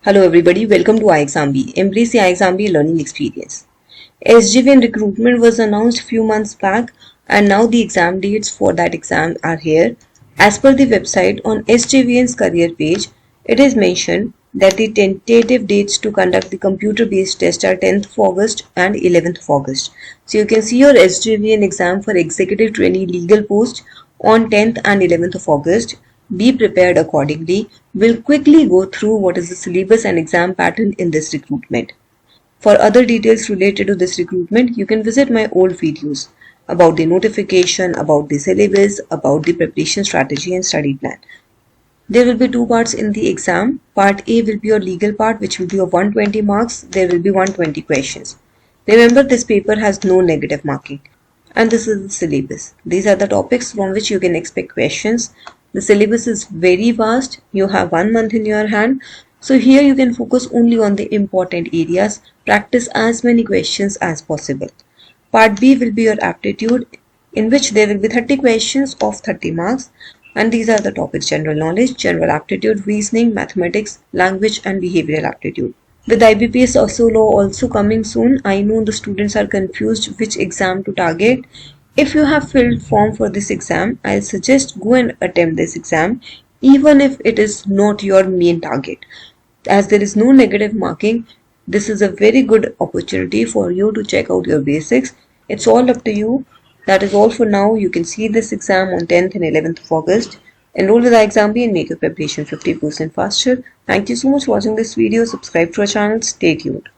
Hello everybody, welcome to iExamB. Embrace the iExamB learning experience. SJVN recruitment was announced few months back and now the exam dates for that exam are here. As per the website on SJVN's career page, it is mentioned that the tentative dates to conduct the computer-based test are 10th of August and 11th of August. So you can see your SJVN exam for executive trainee legal post on 10th and 11th of August. Be prepared accordingly. We'll quickly go through what is the syllabus and exam pattern in this recruitment. For other details related to this recruitment, you can visit my old videos about the notification, about the syllabus, about the preparation strategy and study plan. There will be two parts in the exam. Part A will be your legal part, which will be of 120 marks. There will be 120 questions. Remember, this paper has no negative marking. And this is the syllabus. These are the topics from which you can expect questions. The syllabus is very vast. You have 1 month in your hand. So here you can focus only on the important areas. Practice as many questions as possible. Part B will be your aptitude, in which there will be 30 questions of 30 marks. And these are the topics: general knowledge, general aptitude, reasoning, mathematics, language and behavioral aptitude. With IBPS law also coming soon, I know the students are confused which exam to target. If you have filled form for this exam, I'll suggest go and attempt this exam even if it is not your main target. As there is no negative marking, this is a very good opportunity for you to check out your basics. It's all up to you. That is all for now. You can see this exam on 10th and 11th of August. Enroll with iExamB and make your preparation 50% faster. Thank you so much for watching this video. Subscribe to our channel. Stay tuned.